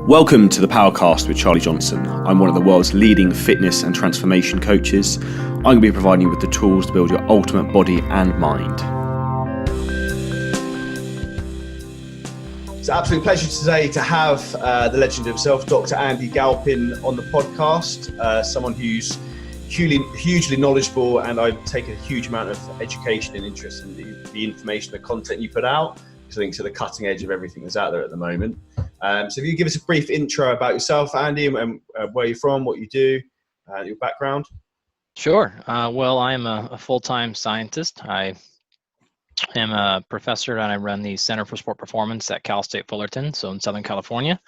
Welcome to the Powercast with Charlie Johnson. I'm one of the world's leading fitness and transformation coaches. I'm going to be providing you with the tools to build your ultimate body and mind. It's an absolute pleasure today to have the legend himself, Dr. Andy Galpin, on the podcast. Someone who's hugely knowledgeable, and I take a huge amount of education and interest in the information, the content you put out, because I think it's at the cutting edge of everything that's out there at the moment. So if you give us a brief intro about yourself, Andy, and where you're from, what you do, your background. Sure. Well, I'm a full-time scientist. I am a professor and I run the Center for Sport Performance at Cal State Fullerton, so in Southern California.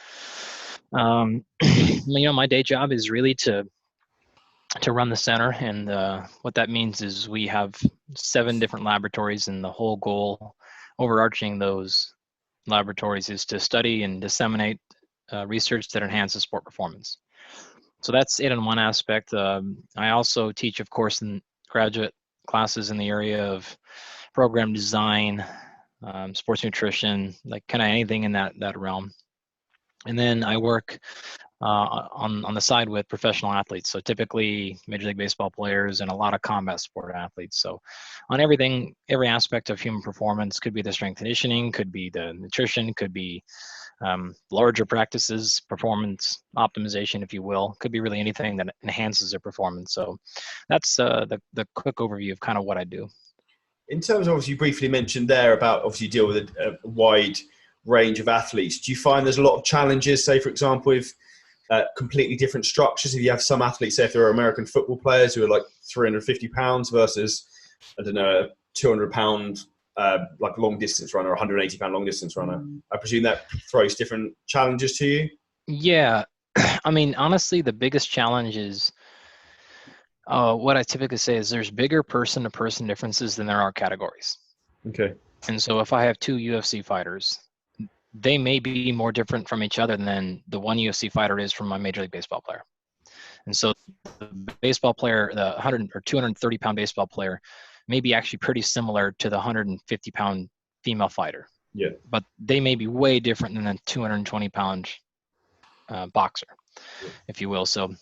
My day job is really to run the center, and what that means is we have 7 different laboratories, and the whole goal overarching those laboratories is to study and disseminate research that enhances sport performance. So that's it in one aspect. I also teach, of course, in graduate classes in the area of program design, sports nutrition, like kind of anything in that realm. And then I work on the side with professional athletes. So typically Major League Baseball players and a lot of combat sport athletes. So on every aspect of human performance, could be the strength conditioning, could be the nutrition, could be larger practices, performance optimization, if you will, could be really anything that enhances their performance. So that's the quick overview of kind of what I do. In terms of, obviously, you briefly mentioned there about, obviously, you deal with a wide range of athletes. Do you find there's a lot of challenges, say, for example, with completely different structures? If you have some athletes, say if there are American football players who are like 350 pounds versus, I don't know, a 200 pound like long distance runner, or 180 pound long distance runner, I presume that throws different challenges to you? Yeah. I mean, honestly, the biggest challenge is what I typically say is there's bigger person to person differences than there are categories. Okay. And so if I have 2 UFC fighters, they may be more different from each other than the one UFC fighter is from my Major League Baseball player. And so the baseball player, the 100 or 230 pound baseball player, may be actually pretty similar to the 150 pound female fighter. Yeah. But they may be way different than the 220 pound boxer, if you will. So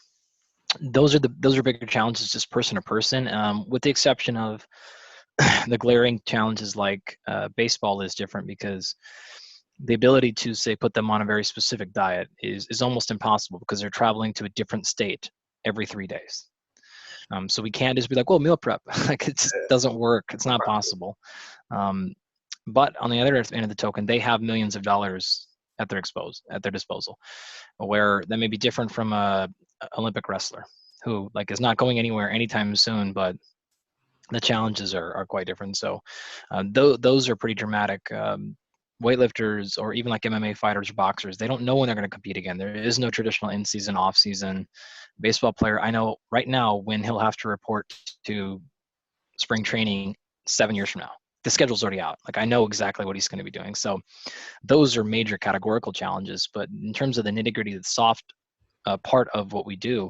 those are bigger challenges, just person to person, with the exception of the glaring challenges like baseball is different because the ability to, say, put them on a very specific diet is almost impossible because they're traveling to a different state every 3 days. So we can't just be like, well, meal prep. Like, it just doesn't work. It's not possible. But on the other end of the token, they have millions of dollars at their disposal, where that may be different from a Olympic wrestler who is not going anywhere anytime soon, but the challenges are quite different. So those are pretty dramatic. Weightlifters or even like MMA fighters or boxers, they don't know when they're going to compete again. There is no traditional in-season, off-season. Baseball player, I know right now when he'll have to report to spring training 7 years from now. The schedule's already out. Like, I know exactly what he's going to be doing. So those are major categorical challenges. But in terms of the nitty-gritty, the soft part of what we do,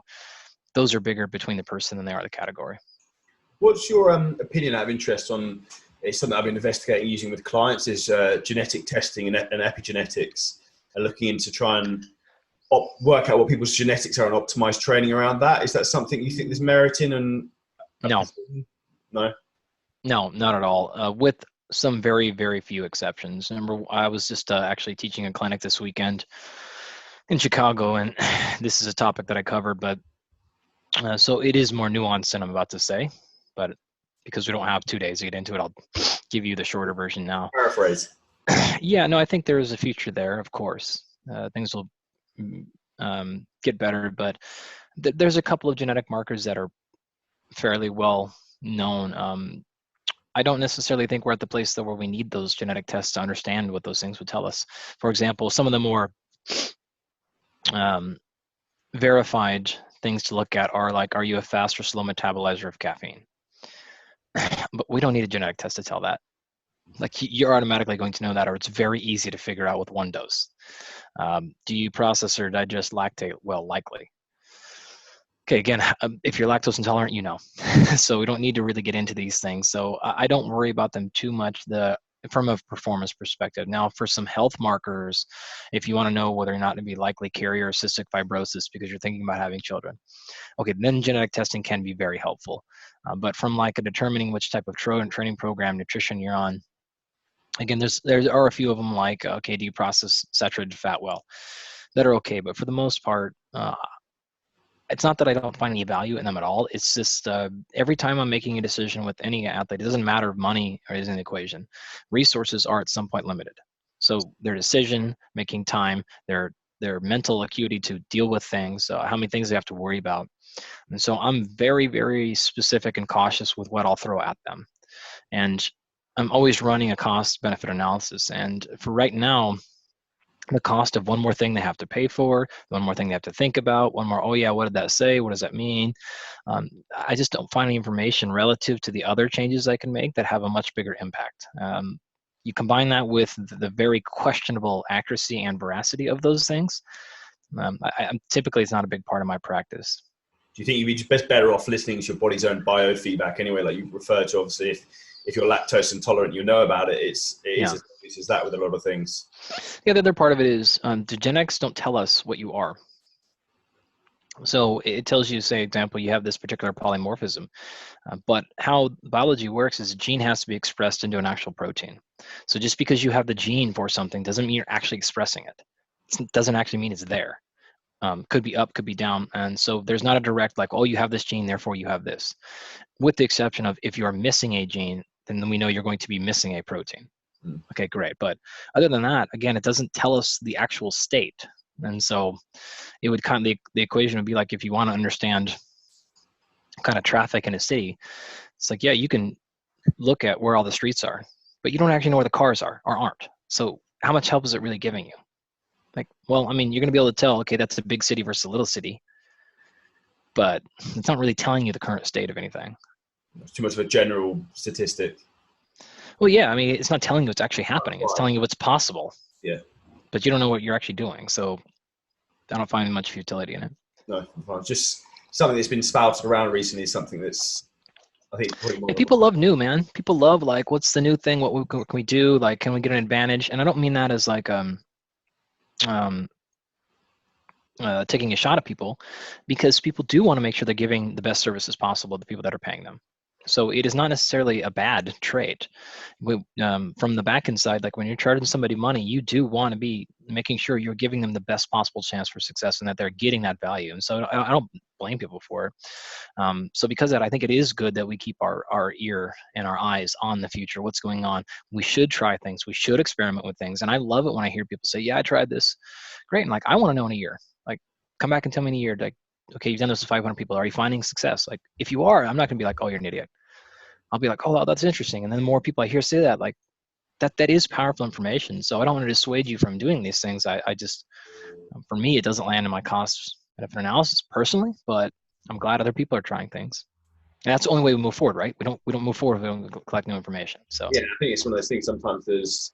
those are bigger between the person than they are the category. What's your opinion, out of interest, on something I've been investigating using with clients is genetic testing and epigenetics, and looking into try and work out what people's genetics are and optimize training around that. Is that something you think there's merit in? And No, not at all. With some very, very few exceptions. Remember, I was just actually teaching a clinic this weekend in Chicago, and this is a topic that I covered, but so it is more nuanced than I'm about to say, but because we don't have 2 days to get into it, I'll give you the shorter version now. Paraphrase. Yeah, no, I think there is a future there, of course. Things will get better, but there's a couple of genetic markers that are fairly well known. I don't necessarily think we're at the place though where we need those genetic tests to understand what those things would tell us. For example, some of the more verified things to look at are like, are you a fast or slow metabolizer of caffeine? But we don't need a genetic test to tell that. Like, you're automatically going to know that, or it's very easy to figure out with one dose. Do you process or digest lactate? Well, likely. Okay, again, if you're lactose intolerant, you know. So we don't need to really get into these things. So I don't worry about them too much. The from a performance perspective. Now, for some health markers, if you want to know whether or not to be likely carrier of cystic fibrosis because you're thinking about having children, okay, then genetic testing can be very helpful. But from like a determining which type of training program, nutrition you're on, again, there are a few of them like, okay, do you process saturated fat well, that are okay. But for the most part, it's not that I don't find any value in them at all. It's just every time I'm making a decision with any athlete, it doesn't matter if money is in the equation. Resources are at some point limited. So their decision making time, their mental acuity to deal with things, how many things they have to worry about. And so I'm very, very specific and cautious with what I'll throw at them. And I'm always running a cost benefit analysis. And for right now, the cost of one more thing they have to pay for, one more thing they have to think about, one more, oh yeah, what did that say? What does that mean? I just don't find any information relative to the other changes I can make that have a much bigger impact. You combine that with the very questionable accuracy and veracity of those things. Typically, it's not a big part of my practice. Do you think you'd be just better off listening to your body's own biofeedback anyway? Like you referred to, obviously, if you're lactose intolerant, you know about it. It is as obvious as that with a lot of things. Yeah, the other part of it is the genetics don't tell us what you are. So it tells you, say, example, you have this particular polymorphism, but how biology works is a gene has to be expressed into an actual protein. So just because you have the gene for something doesn't mean you're actually expressing it. It doesn't actually mean it's there. Could be up, could be down. And so there's not a direct like, oh, you have this gene, therefore you have this. With the exception of if you are missing a gene, then we know you're going to be missing a protein. Okay, great. But other than that, again, it doesn't tell us the actual state. And so it would kind of, the equation would be like if you want to understand kind of traffic in a city, it's like, yeah, you can look at where all the streets are, but you don't actually know where the cars are or aren't. So how much help is it really giving you? Like, well, I mean, you're going to be able to tell, okay, that's a big city versus a little city, but it's not really telling you the current state of anything. It's too much of a general statistic. Well, yeah, I mean, it's not telling you what's actually happening. It's telling you what's possible. Yeah. But you don't know what you're actually doing. So I don't find much futility in it. No, just something that's been spouted around recently is something that's, I think, probably more. People love new, man. People love like, what's the new thing? What can we do? Like, can we get an advantage? And I don't mean that as like taking a shot at people, because people do want to make sure they're giving the best services possible to the people that are paying them. So it is not necessarily a bad trade. From the back end side, like when you're charging somebody money, you do want to be making sure you're giving them the best possible chance for success and that they're getting that value. And so I don't blame people for it. So because of that, I think it is good that we keep our ear and our eyes on the future, what's going on. We should try things. We should experiment with things. And I love it when I hear people say, yeah, I tried this. Great. And like, I want to know in a year, like, come back and tell me in a year, like, okay, you've done this with 500 people. Are you finding success? Like, if you are, I'm not going to be like, oh, you're an idiot. I'll be like, oh, that's interesting. And then the more people I hear say that, like, that is powerful information. So I don't want to dissuade you from doing these things. I just, for me, it doesn't land in my cost benefit analysis personally, but I'm glad other people are trying things. And that's the only way we move forward, right? We don't move forward if we don't collect new information. So yeah, I think it's one of those things. Sometimes there's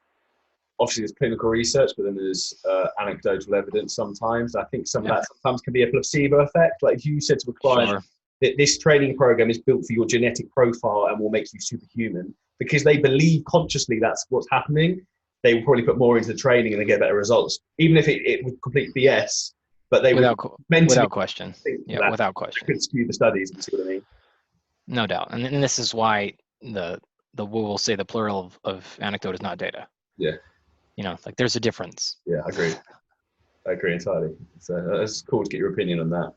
clinical research, but then there's anecdotal evidence sometimes. I think some of that sometimes can be a placebo effect. Like if you said to a client that this training program is built for your genetic profile and will make you superhuman, because they believe consciously that's what's happening, they will probably put more into the training and they get better results, even if it would complete BS. But they without question. Yeah, without question. Could skew the studies, if you see what I mean. No doubt. And this is why we'll say the plural of anecdote is not data. Yeah. You know, like there's a difference. Yeah, I agree entirely. So it's cool to get your opinion on that.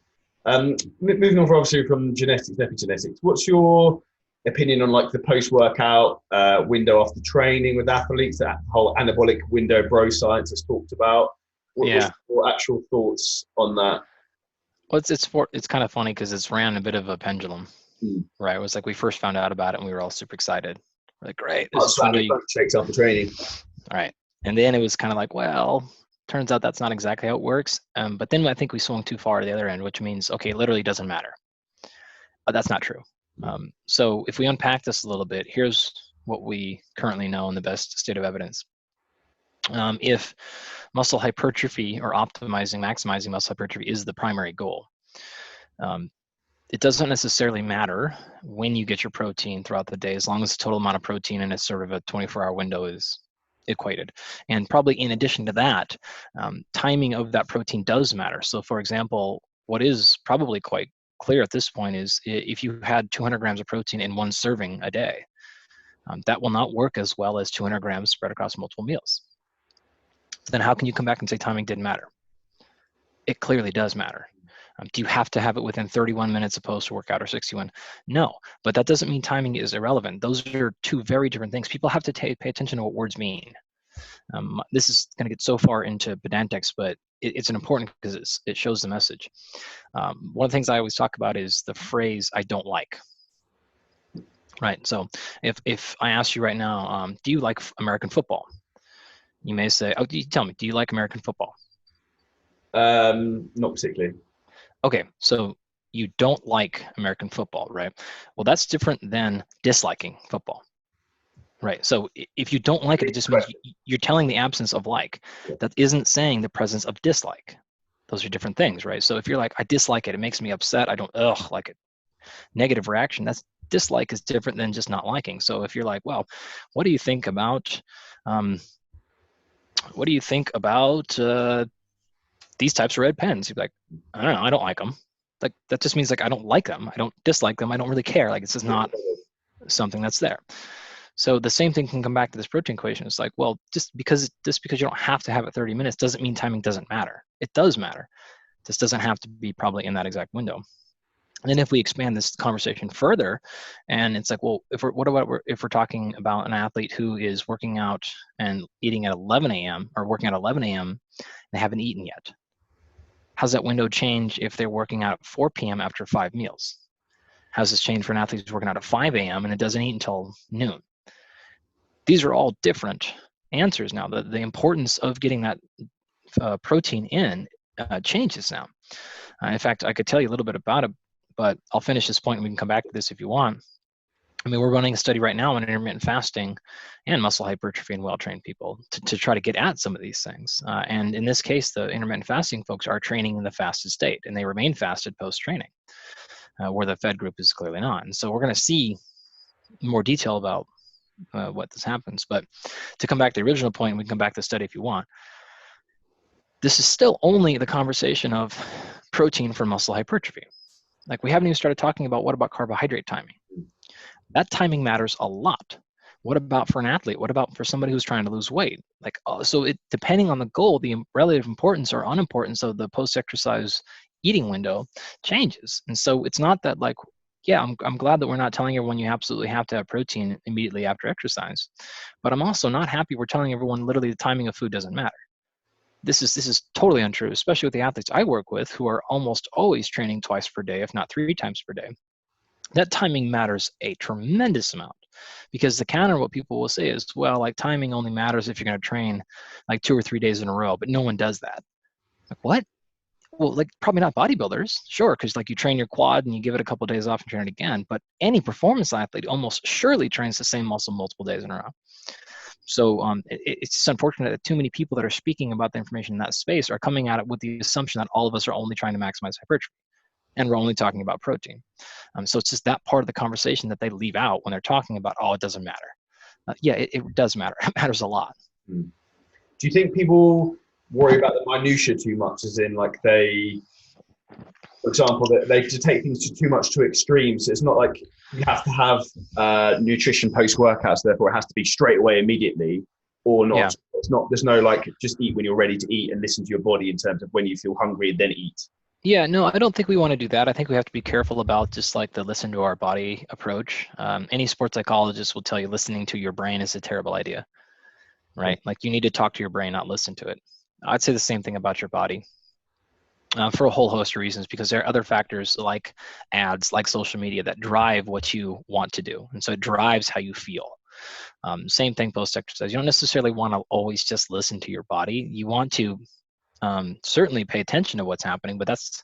Moving on obviously from genetics, epigenetics, what's your opinion on like the post-workout window after training with athletes, that whole anabolic window bro science that's talked about? What's your actual thoughts on that? Well, it's kind of funny because it's ran a bit of a pendulum, right? It was like we first found out about it and we were all super excited. We're like, great, this is window shakes after training. All right. And then it was kind of like, well, turns out that's not exactly how it works. But then I think we swung too far to the other end, which means, okay, it literally doesn't matter. But that's not true. So if we unpack this a little bit, here's what we currently know in the best state of evidence. If muscle hypertrophy or maximizing muscle hypertrophy is the primary goal, it doesn't necessarily matter when you get your protein throughout the day, as long as the total amount of protein in a sort of a 24-hour window is equated. And probably in addition to that, timing of that protein does matter. So for example, what is probably quite clear at this point is if you had 200 grams of protein in one serving a day, that will not work as well as 200 grams spread across multiple meals. So then how can you come back and say timing didn't matter? It clearly does matter. Do you have to have it within 31 minutes of post-workout or 61? No, but that doesn't mean timing is irrelevant. Those are two very different things. People have to pay attention to what words mean. This is going to get so far into pedantics, but it's an important because it shows the message. One of the things I always talk about is the phrase, I don't like. Right, so if I ask you right now, do you like American football? You may say, oh, tell me, do you like American football? Not particularly. Okay, so you don't like American football, right? Well, that's different than disliking football, right? So if you don't like it, it just means you're telling the absence of like. That isn't saying the presence of dislike. Those are different things, right? So if you're like, I dislike it, it makes me upset, I don't like it. Negative reaction, that's dislike is different than just not liking. So if you're like, well, what do you think about these types of red pens? You'd be like, I don't know, I don't like them. Like that just means like I don't like them. I don't dislike them. I don't really care. Like it's just not something that's there. So the same thing can come back to this protein equation. It's like, well, just because you don't have to have it 30 minutes doesn't mean timing doesn't matter. It does matter. This doesn't have to be probably in that exact window. And then if we expand this conversation further, and it's like, well, if we're talking about an athlete who is working out and eating at 11 a.m. or working at 11 a.m. and they haven't eaten yet? How's that window change if they're working out at 4 p.m. after 5 meals? How's this change for an athlete who's working out at 5 a.m. and it doesn't eat until noon? These are all different answers now. The importance of getting that protein in changes now. In fact, I could tell you a little bit about it, but I'll finish this point and we can come back to this if you want. I mean, we're running a study right now on intermittent fasting and muscle hypertrophy in well-trained people to try to get at some of these things. And in this case, the intermittent fasting folks are training in the fasted state, and they remain fasted post-training, where the fed group is clearly not. And so we're going to see more detail about what this happens. But to come back to the original point, we can come back to the study if you want. This is still only the conversation of protein for muscle hypertrophy. Like we haven't even started talking about what about carbohydrate timing. That timing matters a lot. What about for an athlete? What about for somebody who's trying to lose weight? Like, so it depending on the goal, the relative importance or unimportance of the post-exercise eating window changes. And so it's not that like, yeah, I'm glad that we're not telling everyone you absolutely have to have protein immediately after exercise, but I'm also not happy we're telling everyone literally the timing of food doesn't matter. This is totally untrue, especially with the athletes I work with who are almost always training twice per day, if not 3 times per day. That timing matters a tremendous amount, because the counter, what people will say is, well, like timing only matters if you're going to train like 2 or 3 days in a row, but no one does that. Like what? Well, like probably not bodybuilders, sure, because like you train your quad and you give it a couple of days off and train it again, but any performance athlete almost surely trains the same muscle multiple days in a row. So it's just unfortunate that too many people that are speaking about the information in that space are coming at it with the assumption that all of us are only trying to maximize hypertrophy, and we're only talking about protein. So it's just that part of the conversation that they leave out when they're talking about, oh, it doesn't matter. Yeah, it does matter. It matters a lot. Do you think people worry about the minutia too much, as in like they, for example, that they take things too much to extremes? So it's not like you have to have nutrition post-workout, so therefore it has to be straight away immediately, or not. Yeah. It's not, there's no like just eat when you're ready to eat and listen to your body in terms of when you feel hungry and then eat. Yeah, no, I don't think we want to do that. I think we have to be careful about just like the listen to our body approach. Any sports psychologist will tell you listening to your brain is a terrible idea, right? Like you need to talk to your brain, not listen to it. I'd say the same thing about your body for a whole host of reasons, because there are other factors like ads, like social media that drive what you want to do. And so it drives how you feel. Same thing post-exercise. You don't necessarily want to always just listen to your body. You want to certainly pay attention to what's happening, but that's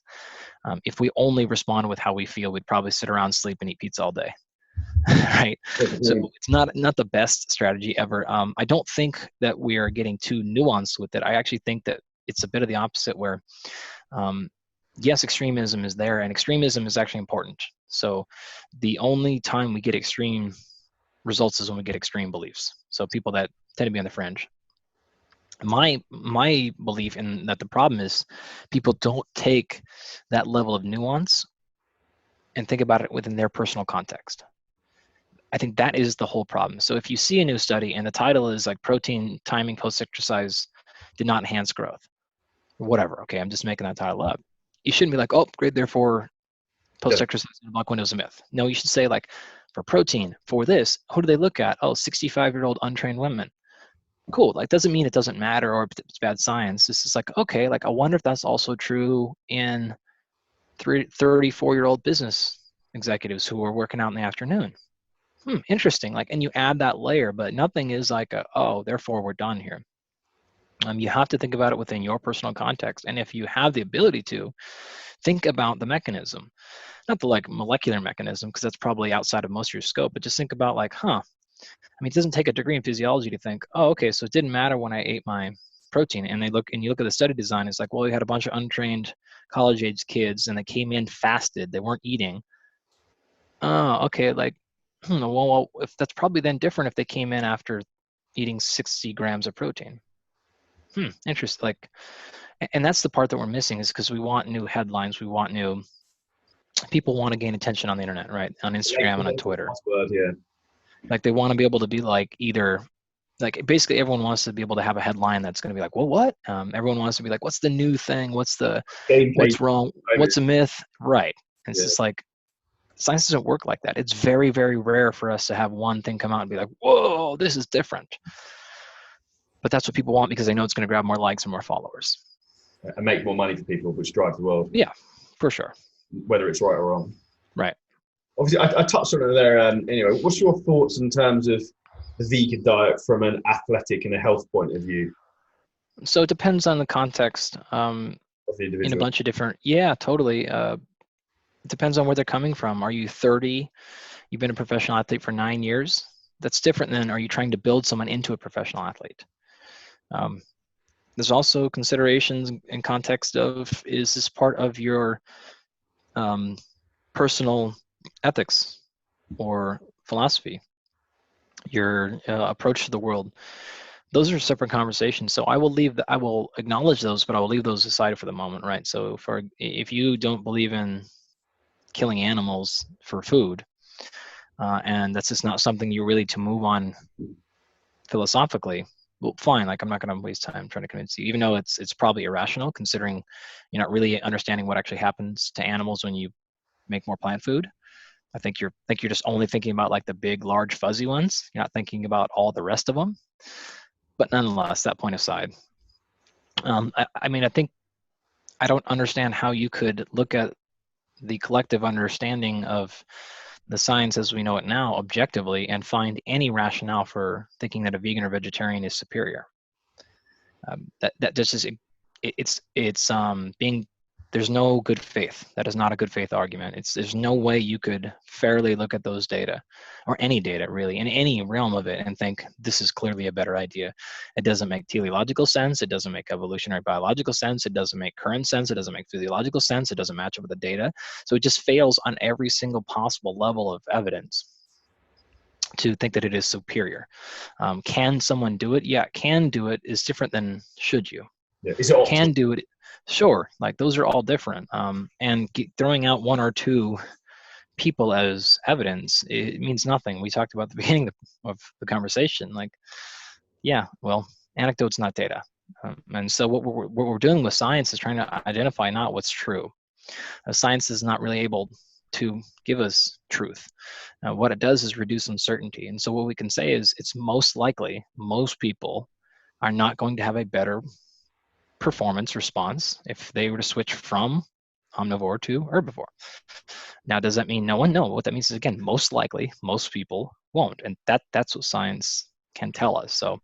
if we only respond with how we feel, we'd probably sit around, sleep, and eat pizza all day. Right? So it's not the best strategy ever. I don't think that we are getting too nuanced with it. I actually think that it's a bit of the opposite, where yes, extremism is there, and extremism is actually important. So the only time we get extreme results is when we get extreme beliefs. So people that tend to be on the fringe. My belief in that the problem is people don't take that level of nuance and think about it within their personal context. I think that is the whole problem. So if you see a new study and the title is like protein timing post-exercise did not enhance growth, or whatever, okay, I'm just making that title up. You shouldn't be like, oh, great, therefore post-exercise block window is a myth. No, you should say like, for protein, for this, who do they look at? Oh, 65-year-old untrained women. Cool. Like, doesn't mean it doesn't matter or it's bad science. This is like, okay, like I wonder if that's also true in 34-year-old business executives who are working out in the afternoon. Interesting. Like, and you add that layer, but nothing is like, oh, therefore we're done here. You have to think about it within your personal context. And if you have the ability to think about the mechanism, not the like molecular mechanism, because that's probably outside of most of your scope, but just think about like, I mean, it doesn't take a degree in physiology to think, oh, okay, so it didn't matter when I ate my protein. And you look at the study design, it's like, well, we had a bunch of untrained college-age kids and they came in fasted, they weren't eating. Oh, okay, like, well, if that's probably then different if they came in after eating 60 grams of protein. Interesting. Like, and that's the part that we're missing is because we want new headlines, we want new people want to gain attention on the internet, right? On Instagram and on Twitter. Yeah. Like they want to be able to be like either like basically everyone wants to be able to have a headline that's going to be like, well, what? Everyone wants to be like, what's the new thing? What's wrong? What's a myth? Right. And it's just like science doesn't work like that. It's very, very rare for us to have one thing come out and be like, whoa, this is different. But that's what people want because they know it's going to grab more likes and more followers. And make more money for people, which drives the world. Yeah, for sure. Whether it's right or wrong. Right. Obviously, I touched on it there. Anyway, what's your thoughts in terms of the vegan diet from an athletic and a health point of view? So it depends on the context. Of the individual. In a bunch of different, yeah, totally. It depends on where they're coming from. Are you 30? You've been a professional athlete for 9 years? That's different than are you trying to build someone into a professional athlete? There's also considerations in context of, is this part of your personal ethics or philosophy, your approach to the world? Those are separate conversations. So I will acknowledge those, but I will leave those aside for the moment, right? So if you don't believe in killing animals for food, and that's just not something you're really to move on philosophically, well, fine. Like I'm not going to waste time trying to convince you, even though it's probably irrational considering you're not really understanding what actually happens to animals when you make more plant food. I think you're just only thinking about like the big, large, fuzzy ones. You're not thinking about all the rest of them. But nonetheless, that point aside, I mean, I think I don't understand how you could look at the collective understanding of the science as we know it now objectively and find any rationale for thinking that a vegan or vegetarian is superior. That just is it's being there's no good faith. That is not a good faith argument. There's no way you could fairly look at those data or any data really in any realm of it and think this is clearly a better idea. It doesn't make teleological sense. It doesn't make evolutionary biological sense. It doesn't make current sense. It doesn't make physiological sense. It doesn't match up with the data. So it just fails on every single possible level of evidence to think that it is superior. Can someone do it? Yeah, can do it is different than should you. Yeah. Is it can do it? Sure, like those are all different. And throwing out one or two people as evidence, it means nothing. We talked about at the beginning of the conversation, like, yeah, well, anecdote's not data. And so what we're doing with science is trying to identify not what's true. Science is not really able to give us truth. What it does is reduce uncertainty. And so what we can say is it's most likely most people are not going to have a better performance response if they were to switch from omnivore to herbivore. Now, does that mean no one? No. What that means is, again, most likely most people won't. And that's what science can tell us. So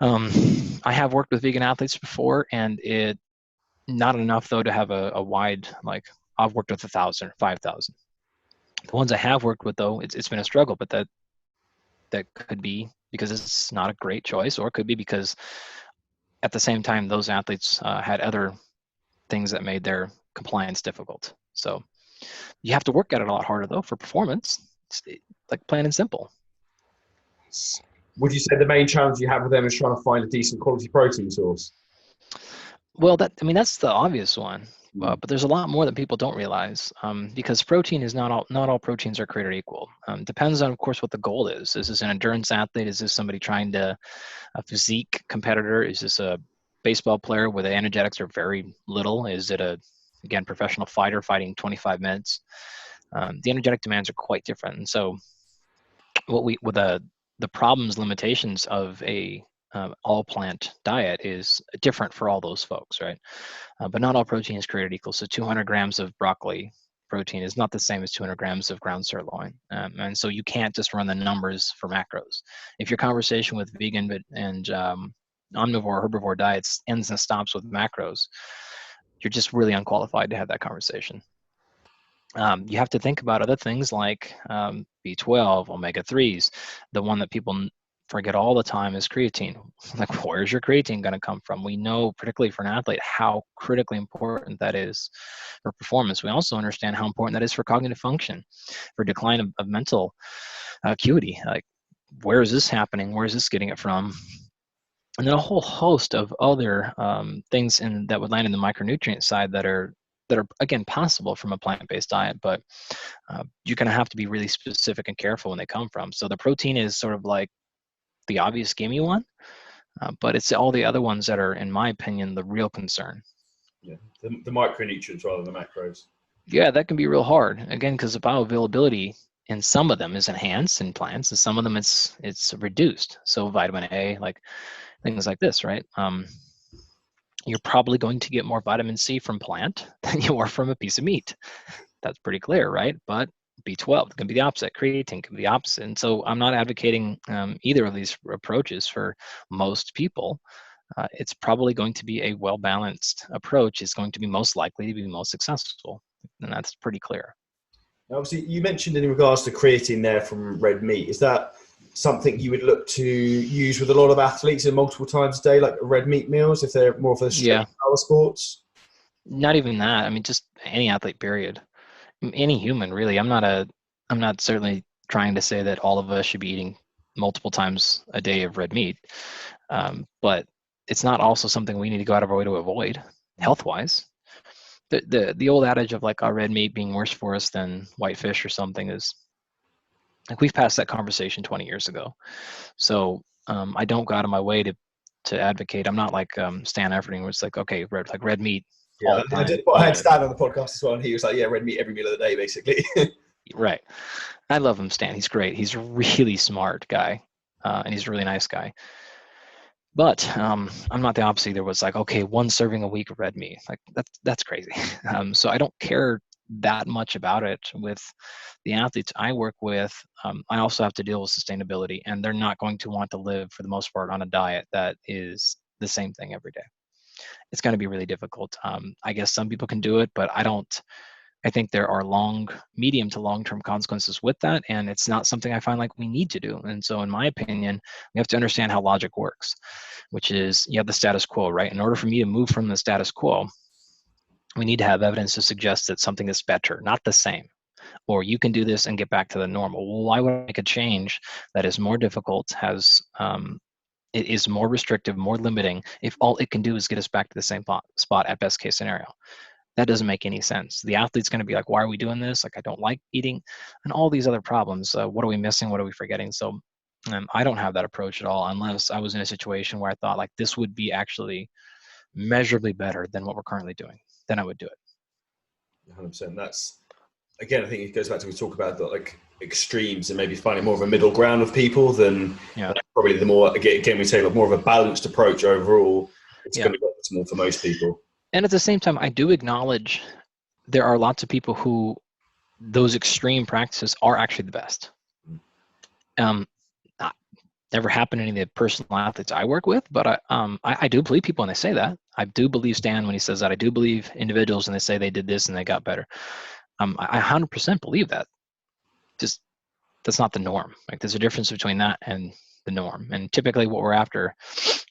I have worked with vegan athletes before, and it not enough though to have a wide, like I've worked with 1,000 or 5,000. The ones I have worked with though, it's been a struggle, but that could be because it's not a great choice, or it could be because at the same time those athletes had other things that made their compliance difficult. So you have to work at it a lot harder though for performance. It's like plain and simple. Would you say the main challenge you have with them is trying to find a decent quality protein source? Well, that's the obvious one, but there's a lot more that people don't realize, because protein is not all proteins are created equal. Depends on, of course, what the goal is. Is this an endurance athlete? Is this somebody trying to a physique competitor? Is this a baseball player where the energetics are very little? Is it again, professional fighter fighting 25 minutes? The energetic demands are quite different, and so with the problems, limitations of a all plant diet is different for all those folks, right? But not all protein is created equal. So 200 grams of broccoli protein is not the same as 200 grams of ground sirloin. And so you can't just run the numbers for macros. If your conversation with vegan and omnivore, herbivore diets ends and stops with macros, you're just really unqualified to have that conversation. You have to think about other things like B12, omega-3s. The one that people forget all the time is creatine. Like, where's your creatine going to come from? We know, particularly for an athlete, how critically important that is for performance. We also understand how important that is for cognitive function, for decline of mental acuity. Like, where is this happening? Where is this getting it from? And then a whole host of other things that would land in the micronutrient side that are again possible from a plant-based diet, but you're going to have to be really specific and careful when they come from. So the protein is sort of like the obvious gimme one, but it's all the other ones that are, in my opinion, the real concern. Yeah, the micronutrients rather than the macros. Yeah, that can be real hard, again, because the bioavailability in some of them is enhanced in plants, and some of them it's reduced. So vitamin A, like things like this, right? You're probably going to get more vitamin C from plant than you are from a piece of meat. That's pretty clear, right? But B12 can be the opposite. Creatine can be the opposite. And so I'm not advocating either of these approaches for most people. It's probably going to be a well-balanced approach. It's going to be most likely to be most successful. And that's pretty clear. Obviously, you mentioned in regards to creatine there from red meat. Is that something you would look to use with a lot of athletes in multiple times a day, like red meat meals, if they're more for the strength power sports? Not even that. I mean, just any athlete, period. Any human, really. I'm not certainly trying to say that all of us should be eating multiple times a day of red meat, but it's not also something we need to go out of our way to avoid health-wise. The old adage of like our red meat being worse for us than white fish or something is like, we've passed that conversation 20 years ago. So I don't go out of my way to advocate. I'm not like Stan Efferding, where it's like, okay, red meat. Yeah, I had Stan on the podcast as well, and he was like, yeah, red meat every meal of the day, basically. Right. I love him, Stan. He's great. He's a really smart guy, and he's a really nice guy. But I'm not the opposite. There was like, okay, 1 serving a week of red meat. Like that's crazy. So I don't care that much about it with the athletes I work with. I also have to deal with sustainability, and they're not going to want to live, for the most part, on a diet that is the same thing every day. It's going to be really difficult. I guess some people can do it, but I don't. I think there are medium to long-term consequences with that, and it's not something I find like we need to do. And so in my opinion, we have to understand how logic works, which is you have the status quo, right? In order for me to move from the status quo, we need to have evidence to suggest that something is better, not the same. Or you can do this and get back to the normal. Well, why would I make a change that is more difficult, it is more restrictive, more limiting, if all it can do is get us back to the same spot at best case scenario? That doesn't make any sense. The athlete's going to be like, why are we doing this? Like, I don't like eating, and all these other problems. What are we missing? What are we forgetting? So I don't have that approach at all, unless I was in a situation where I thought like this would be actually measurably better than what we're currently doing. Then I would do it. 100%. That's, again, I think it goes back to, we talk about the like extremes and maybe finding more of a middle ground of people than probably the more, again, we say like more of a balanced approach overall. It's going to be optimal for most people. And at the same time, I do acknowledge there are lots of people who those extreme practices are actually the best. Never happened to any of the personal athletes I work with, but I do believe people when they say that. I do believe Stan when he says that. I do believe individuals when they say they did this and they got better. I 100% believe that. Just that's not the norm. Like, there's a difference between that and the norm. And typically what we're after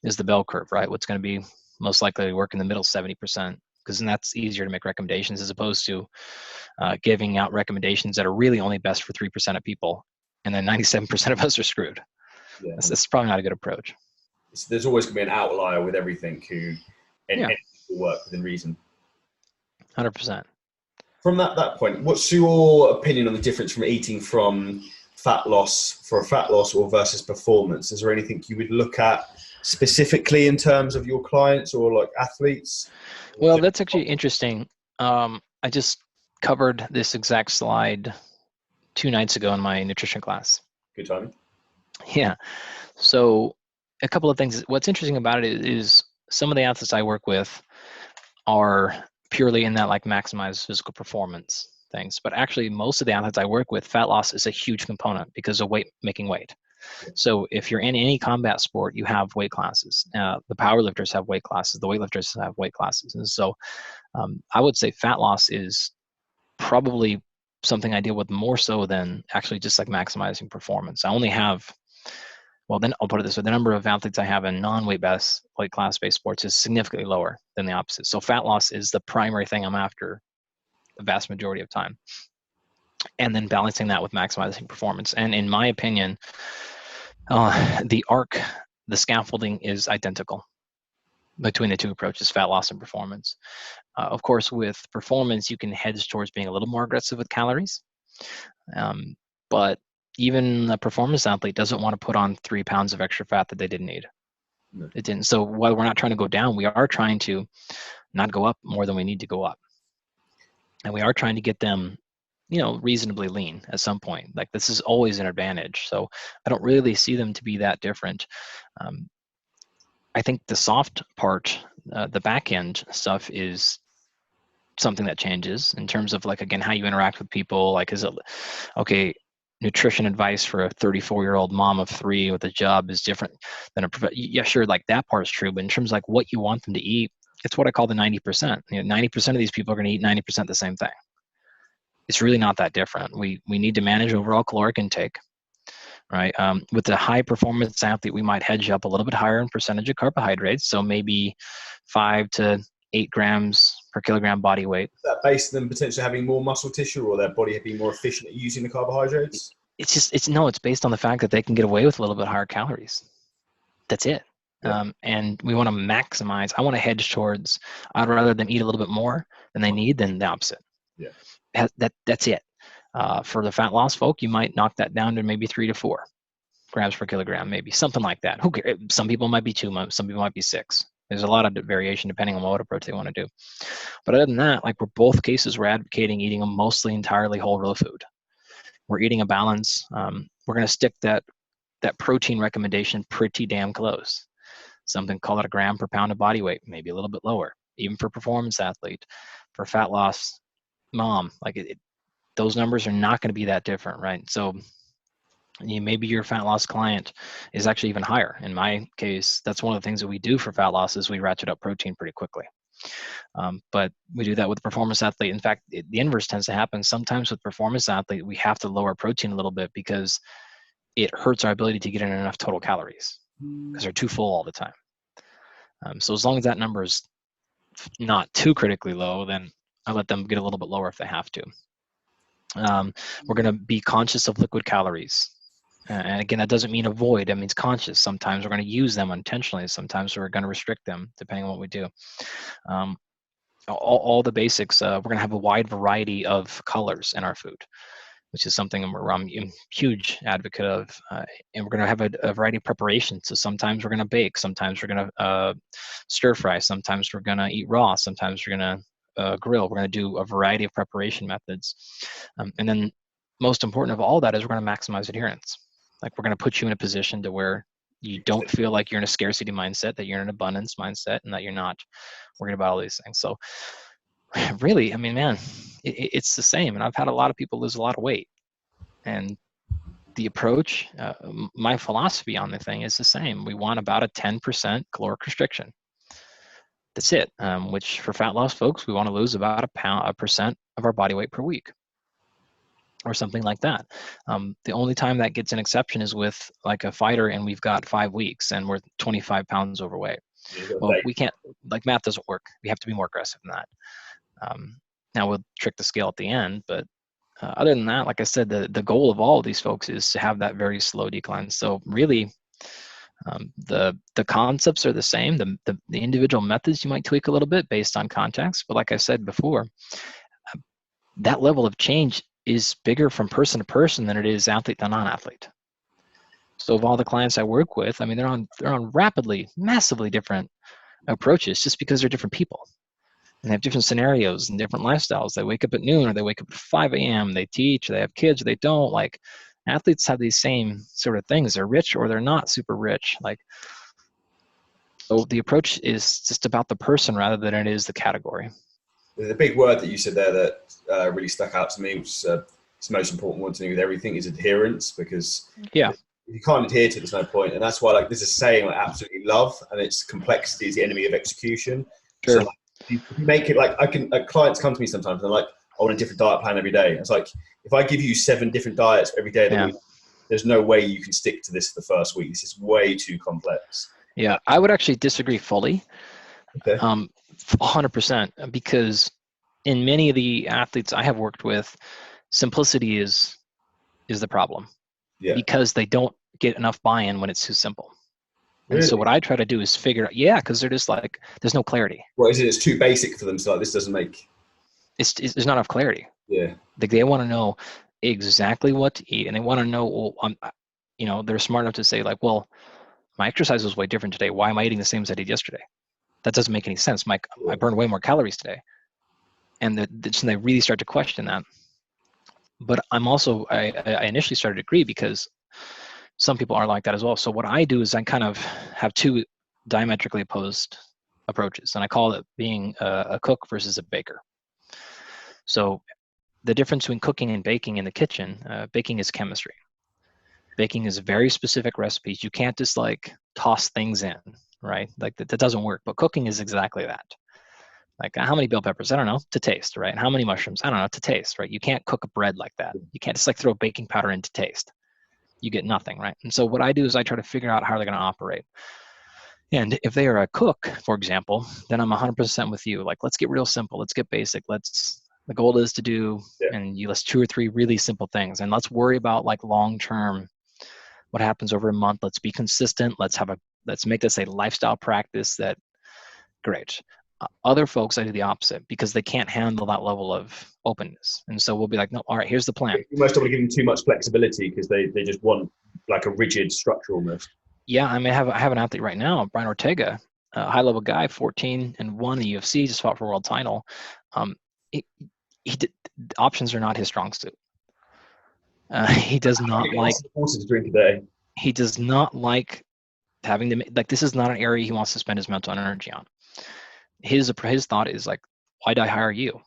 is the bell curve, right? What's going to be most likely to work in the middle 70%. because then that's easier to make recommendations as opposed to giving out recommendations that are really only best for 3% of people, and then 97% of us are screwed. Yeah. That's probably not a good approach. There's always going to be an outlier with everything and will work within reason. 100%. From that point, what's your opinion on the difference from eating from fat loss or versus performance? Is there anything you would look at specifically in terms of your clients or like athletes? Well, that's actually interesting. I just covered this exact slide 2 nights ago in my nutrition class. Good timing. Yeah. So a couple of things. What's interesting about it is some of the athletes I work with are purely in that like maximize physical performance things. But actually most of the athletes I work with, fat loss is a huge component because of making weight. Yeah. So if you're in any combat sport, you have weight classes. The powerlifters have weight classes. The weightlifters have weight classes. And so I would say fat loss is probably something I deal with more so than actually just like maximizing performance. I only have, well, then I'll put it this way, the number of athletes I have in non-weight class-based sports is significantly lower than the opposite. So fat loss is the primary thing I'm after the vast majority of time. And then balancing that with maximizing performance. And in my opinion, the scaffolding is identical between the two approaches, fat loss and performance. Of course, with performance, you can hedge towards being a little more aggressive with calories. But even a performance athlete doesn't want to put on 3 pounds of extra fat that they didn't need. No. It didn't. So while we're not trying to go down, we are trying to not go up more than we need to go up. And we are trying to get them, reasonably lean at some point. Like this is always an advantage. So I don't really see them to be that different. I think the soft part, the back end stuff is something that changes in terms of like, again, how you interact with people. Like, is it, okay, nutrition advice for a 34-year-old mom of 3 with a job is different than yeah, sure, like that part's true. But in terms of like what you want them to eat, it's what I call the 90%. 90% of these people are going to eat 90% the same thing. It's really not that different. We need to manage overall caloric intake, right? With the high performance athlete, we might hedge up a little bit higher in percentage of carbohydrates. So maybe 5 to 8 grams per kilogram body weight. Is that based on them potentially having more muscle tissue or their body being more efficient at using the carbohydrates? It's based on the fact that they can get away with a little bit higher calories. That's it. Yeah. And we want to maximize. I want to hedge towards, I'd rather them eat a little bit more than they need than the opposite. Yeah. That's it. For the fat loss folk, you might knock that down to maybe 3 to 4 grams per kilogram, maybe something like that. Who cares? Some people might be 2, some people might be 6. There's a lot of variation depending on what approach they want to do. But other than that, like both cases, we're advocating eating a mostly entirely whole real food. We're eating a balance. We're going to stick that protein recommendation pretty damn close. Something, call it a gram per pound of body weight, maybe a little bit lower, even for performance athlete. For fat loss mom, like those numbers are not going to be that different, right? So maybe your fat loss client is actually even higher. In my case, that's one of the things that we do for fat loss is we ratchet up protein pretty quickly. But we do that with performance athlete. In fact, the inverse tends to happen. Sometimes with performance athlete, we have to lower protein a little bit because it hurts our ability to get in enough total calories because they're too full all the time. So as long as that number is not too critically low, then I let them get a little bit lower if they have to. We're going to be conscious of liquid calories. And again, that doesn't mean avoid, that means conscious. Sometimes we're going to use them intentionally. Sometimes we're going to restrict them depending on what we do. All the basics, we're going to have a wide variety of colors in our food, which is something I'm a huge advocate of. And we're going to have a variety of preparations. So sometimes we're going to bake. Sometimes we're going to stir fry. Sometimes we're going to eat raw. Sometimes we're going to grill. We're going to do a variety of preparation methods. And then most important of all that is we're going to maximize adherence. Like we're going to put you in a position to where you don't feel like you're in a scarcity mindset, that you're in an abundance mindset, and that you're not worried about all these things. So really, I mean, man, it's the same. And I've had a lot of people lose a lot of weight. And the approach, my philosophy on the thing is the same. We want about a 10% caloric restriction. That's it. Which for fat loss folks, we want to lose about a percent of our body weight per week, or something like that. The only time that gets an exception is with like a fighter and we've got 5 weeks and we're 25 pounds overweight. Well, we can't, like math doesn't work. We have to be more aggressive than that. Now we'll trick the scale at the end, but other than that, like I said, the goal of all of these folks is to have that very slow decline. So really, the concepts are the same. The individual methods you might tweak a little bit based on context, but like I said before, that level of change is bigger from person to person than it is athlete to non-athlete. So of all the clients I work with, I mean, they're on rapidly, massively different approaches just because they're different people. And they have different scenarios and different lifestyles. They wake up at noon or they wake up at 5 a.m. They teach, they have kids or they don't. Like athletes have these same sort of things. They're rich or they're not super rich. Like, so the approach is just about the person rather than it is the category. There's a big word that you said there that really stuck out to me, which is the most important one to me with everything, is adherence, because if you can't adhere to it, there's no point. And that's why, like, there's a saying I absolutely love, and it's complexity is the enemy of execution. Sure. So like, if you make it like, clients come to me sometimes and they're like, I want a different diet plan every day. It's like, if I give you 7 different diets every day of the week, there's no way you can stick to this for the first week. This is way too complex. Yeah, I would actually disagree fully. Okay. 100%, because in many of the athletes I have worked with, simplicity is the problem. Yeah. Because they don't get enough buy-in when it's too simple. Really? And so what I try to do is figure out, because they're just like, there's no clarity. Well, is it? It's too basic for them. So like, this doesn't make. There's not enough clarity. Yeah. They want to know exactly what to eat, and they want to know, they're smart enough to say like, well, my exercise was way different today. Why am I eating the same as I did yesterday? That doesn't make any sense. I burned way more calories today. And they really start to question that. But I initially started to agree because some people are like that as well. So what I do is I kind of have 2 diametrically opposed approaches, and I call it being a cook versus a baker. So the difference between cooking and baking in the kitchen, baking is chemistry. Baking is very specific recipes. You can't just like toss things in, right? Like that doesn't work. But cooking is exactly that. Like how many bell peppers? I don't know, to taste, right? How many mushrooms? I don't know, to taste, right? You can't cook a bread like that. You can't just like throw baking powder in to taste. You get nothing, right? And so what I do is I try to figure out how they're going to operate. And if they are a cook, for example, then I'm 100% with you. Like, let's get real simple. Let's get basic. The goal is to do, and you list 2 or 3 really simple things. And let's worry about like long-term, what happens over a month. Let's be consistent. Let's make this a lifestyle practice that, great. Other folks, I do the opposite because they can't handle that level of openness. And so we'll be like, no, all right, here's the plan. You most don't give them too much flexibility because they just want like a rigid structure almost. Yeah, I mean, I have an athlete right now, Brian Ortega, a high-level guy, 14-1 in the UFC, just fought for a world title. Options are not his strong suit. He does not like to drink a day. He does not like having to like. This is not an area he wants to spend his mental energy on. His thought is like, why did I hire you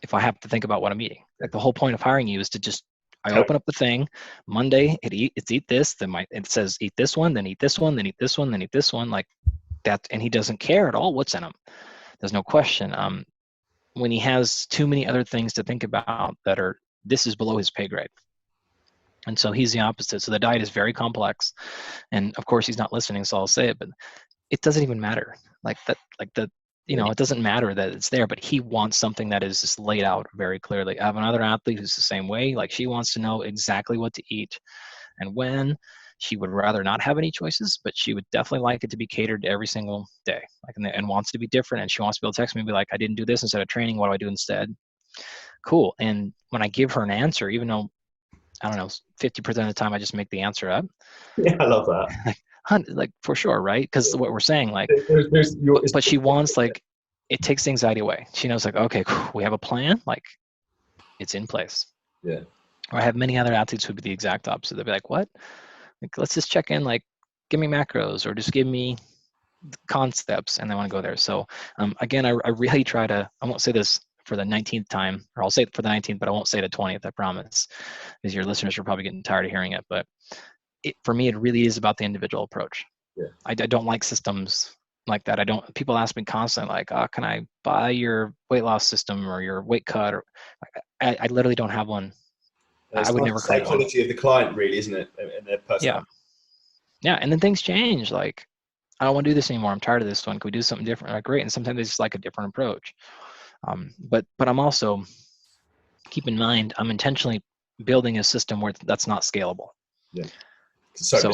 if I have to think about what I'm eating? Like the whole point of hiring you is to just, I open up the thing, Monday, it's eat this, then it says eat this one, then eat this one, then eat this one, then eat this one, like that. And he doesn't care at all what's in them. There's no question. When he has too many other things to think about this is below his pay grade. And so he's the opposite. So the diet is very complex. And of course he's not listening, so I'll say it, but it doesn't even matter. It doesn't matter that it's there, but he wants something that is just laid out very clearly. I have another athlete who's the same way. Like she wants to know exactly what to eat and when. She would rather not have any choices, but she would definitely like it to be catered to every single day, and wants to be different. And she wants to be able to text me and be like, I didn't do this instead of training. What do I do instead? Cool. And when I give her an answer, even though, I don't know, 50% of the time I just make the answer up. Yeah, I love that. Like for sure, right? Because what we're saying, like, but she wants, like, it takes the anxiety away. She knows, like, okay, we have a plan, like, it's in place. Yeah. Or I have many other athletes who would be the exact opposite. They'll be like, what? Like, let's just check in, like, give me macros or just give me concepts, and they want to go there. So again, I really try to, I won't say this for the 19th time, or I'll say it for the 19th, but I won't say the 20th, I promise, because your listeners are probably getting tired of hearing it. But for me, it really is about the individual approach. Yeah. I don't like systems like that. People ask me constantly, like, oh, can I buy your weight loss system or your weight cut? Or I literally don't have one. I would never create one. It's the psychology of the client, really, isn't it? And their personality. Yeah. And then things change. Like, I don't want to do this anymore. I'm tired of this one. Can we do something different? Like, great. And sometimes they just like a different approach. But I'm also, keep in mind, I'm intentionally building a system where that's not scalable. Yeah. So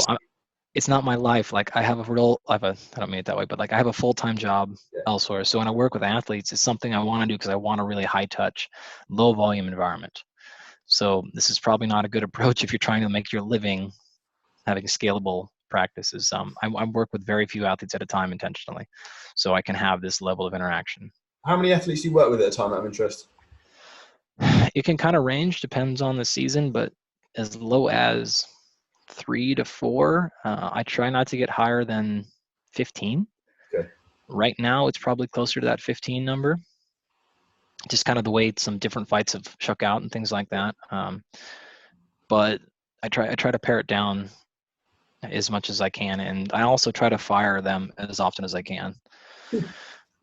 it's not my life. Like, I don't mean it that way, but like, I have a full-time job elsewhere. So when I work with athletes, it's something I want to do because I want a really high touch, low volume environment. So this is probably not a good approach if you're trying to make your living having scalable practices. I work with very few athletes at a time intentionally, so I can have this level of interaction. How many athletes do you work with at a time out of interest? It can kind of range, depends on the season, but as low as 3 to 4. I try not to get higher than 15. Okay. Right now, it's probably closer to that 15 number. Just kind of the way some different fights have shook out and things like that. But I try to pare it down as much as I can, and I also try to fire them as often as I can,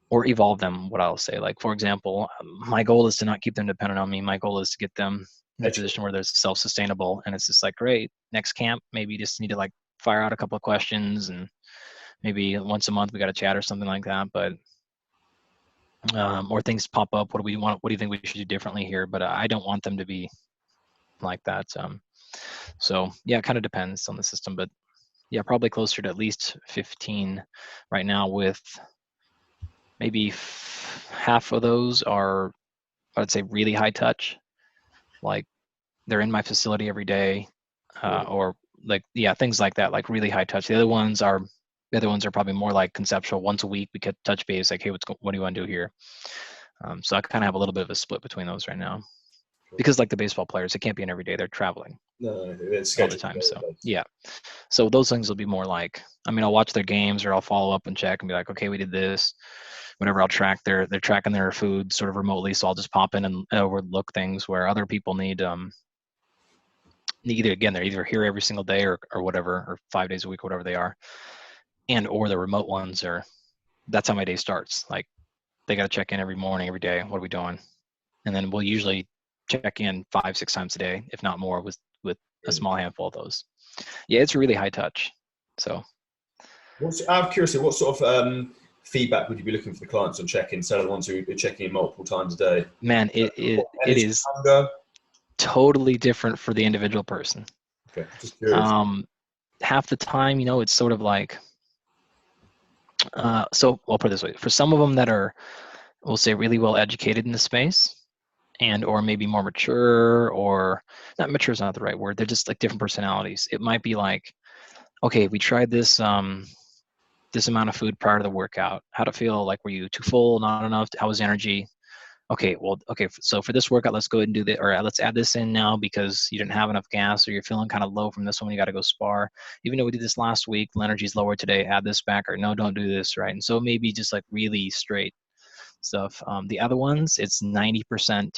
or evolve them. What I'll say, like, for example, my goal is to not keep them dependent on me. My goal is to get them in a position where they're self-sustainable, and it's just like, great, next camp, maybe you just need to like fire out a couple of questions, and maybe once a month we got to chat or something like that. But or things pop up. What do we want? What do you think we should do differently here? But I don't want them to be like that. So yeah, it kind of depends on the system, but yeah, probably closer to at least 15 right now, with maybe half of those are, I'd say, really high touch. Like, they're in my facility every day, or like, yeah, things like that, like really high touch. The other ones are probably more like conceptual. Once a week we could touch base, like, hey, what do you want to do here? So I kind of have a little bit of a split between those right now, because like the baseball players, it can't be in every day. They're traveling It's all the time. So yeah. So those things will be more like, I mean, I'll watch their games, or I'll follow up and check and be like, okay, we did this. Whenever I'll track they're tracking their food sort of remotely. So I'll just pop in and overlook things where other people need they're either here every single day or whatever, or 5 days a week, whatever they are. And, or the remote ones that's how my day starts. Like, they got to check in every morning, every day. What are we doing? And then we'll usually check in 5-6 times a day, if not more, with a small handful of those. Yeah, it's really high touch. So, out of curiosity, what sort of feedback would you be looking for the clients on check-in? So the ones who are checking in multiple times a day. Man, it is totally different for the individual person. Okay, just curious. Half the time, it's sort of like, so I'll put it this way: for some of them that are, we'll say, really well educated in the space, and or maybe more mature, or not mature is not the right word. They're just like different personalities. It might be like, okay, we tried this this amount of food prior to the workout. How'd it feel? Like, were you too full, not enough? How was energy? Okay, so for this workout, let's go ahead and do that, or let's add this in now because you didn't have enough gas, or you're feeling kind of low from this one. You got to go spar. Even though we did this last week, the energy's lower today. Add this back, or no, don't do this, right? And so maybe just like really straight stuff. The other ones, it's 90%.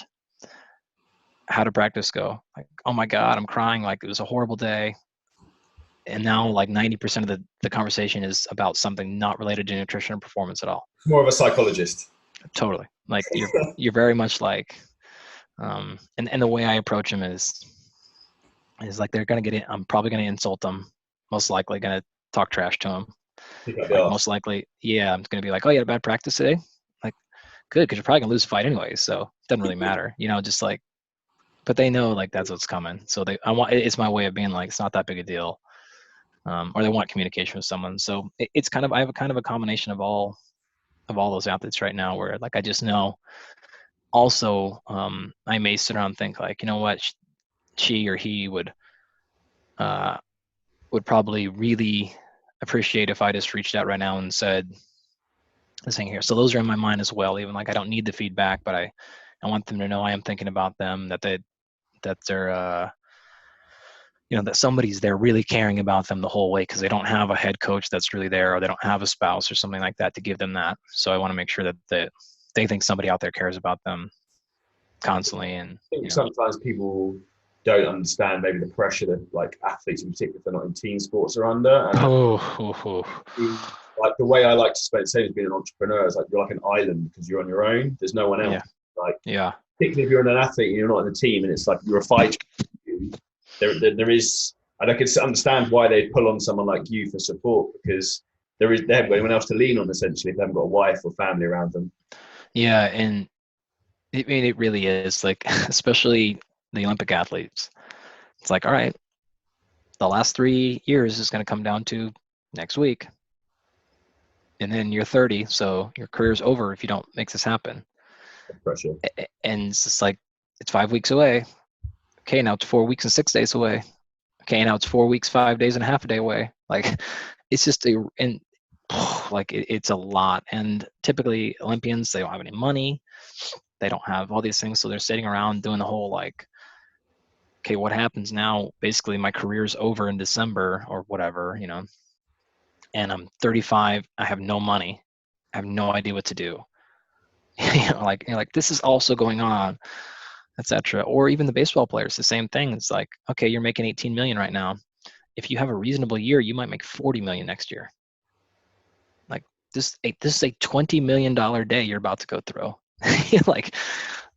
How to practice go? Like, oh my God, I'm crying. Like, it was a horrible day. And now like 90% of the conversation is about something not related to nutrition or performance at all. More of a psychologist. Totally. Like, you're very much like, and the way I approach them is like, they're going to get in. I'm probably going to insult them. Most likely going to talk trash to them. Like, most likely, yeah, I'm going to be like, oh, you had a bad practice today? Like, good, because you're probably going to lose the fight anyway. So it doesn't really matter, just like, but they know like that's what's coming. So it's my way of being like, it's not that big a deal. Or they want communication with someone. So it's kind of, I have a kind of a combination of all those athletes right now, where like, I just know also, I may sit around and think like, you know what, she or he would probably really appreciate if I just reached out right now and said this thing here. So those are in my mind as well. Even like, I don't need the feedback, but I want them to know I am thinking about them, that they're that somebody's there really caring about them the whole way, because they don't have a head coach that's really there, or they don't have a spouse or something like that to give them that. So I want to make sure that they think somebody out there cares about them constantly. And I think sometimes people don't understand maybe the pressure that like athletes in particular, if they're not in team sports, are under. And like, the way I like to explain it, as being an entrepreneur, is like, you're like an island because you're on your own. There's no one else. Yeah. Like, yeah. Particularly if you're an athlete and you're not in the team, and it's like you're a fighter. There is, and I can understand why they pull on someone like you for support, because they haven't got anyone else to lean on, essentially, if they haven't got a wife or family around them. Yeah, and it really is, like, especially the Olympic athletes. It's like, all right, the last 3 years is going to come down to next week. And then you're 30, so your career's over if you don't make this happen. Pressure. And it's just like, it's 5 weeks away. Okay, now it's 4 weeks and 6 days away. Okay, now it's 4 weeks, 5 days and a half a day away. Like, it's just it's a lot. And typically Olympians, they don't have any money. They don't have all these things. So they're sitting around doing the whole, like, okay, what happens now? Basically, my career's over in December or whatever, and I'm 35. I have no money. I have no idea what to do. Like this is also going on, etc. Or even the baseball players, the same thing. It's like, okay, you're making 18 million right now. If you have a reasonable year, you might make 40 million next year. Like, this is a $20 million day you're about to go through. Like,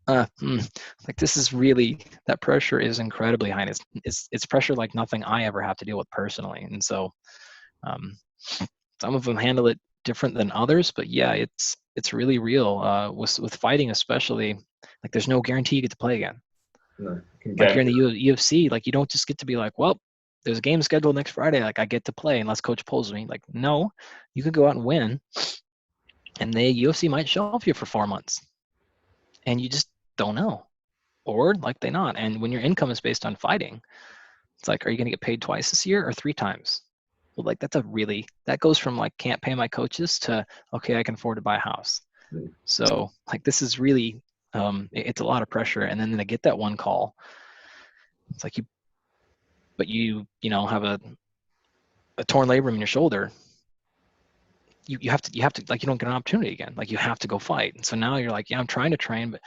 like, this is really, that pressure is incredibly high. And it's pressure like nothing I ever have to deal with personally. And so, some of them handle it different than others, but yeah, it's really real. With fighting especially, like, there's no guarantee you get to play again. No, Like, you're in the UFC, like, you don't just get to be like, well, there's a game scheduled next Friday, like, I get to play unless coach pulls me. Like, no, you could go out and win, and the UFC might shelf you for 4 months, and you just don't know, or like they not. And when your income is based on fighting, it's like, are you going to get paid twice this year or 3 times? Well, like, that goes from, like, can't pay my coaches to, okay, I can afford to buy a house. So, like, this is really, it's a lot of pressure. And then to get that one call, it's like, you have a torn labrum in your shoulder. You have to, like, you don't get an opportunity again. Like, you have to go fight. And so now you're like, yeah, I'm trying to train, but,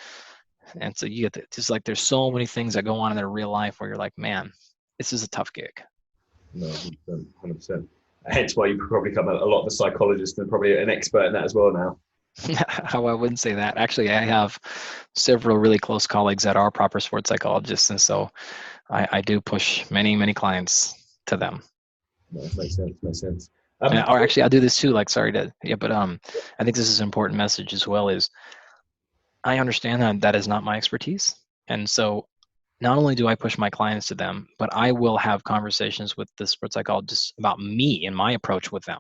and so you get just, like, there's so many things that go on in their real life where you're like, man, this is a tough gig. No, 100%. Hence why you probably become a lot of a psychologist and probably an expert in that as well now. How I wouldn't say that. Actually, I have several really close colleagues that are proper sports psychologists, and so I do push many clients to them. No, makes sense. Or actually, I'll do this too. Like, sorry to, yeah, but I think this is an important message as well. Is I understand that is not my expertise, and so not only do I push my clients to them, but I will have conversations with the sports psychologists about me and my approach with them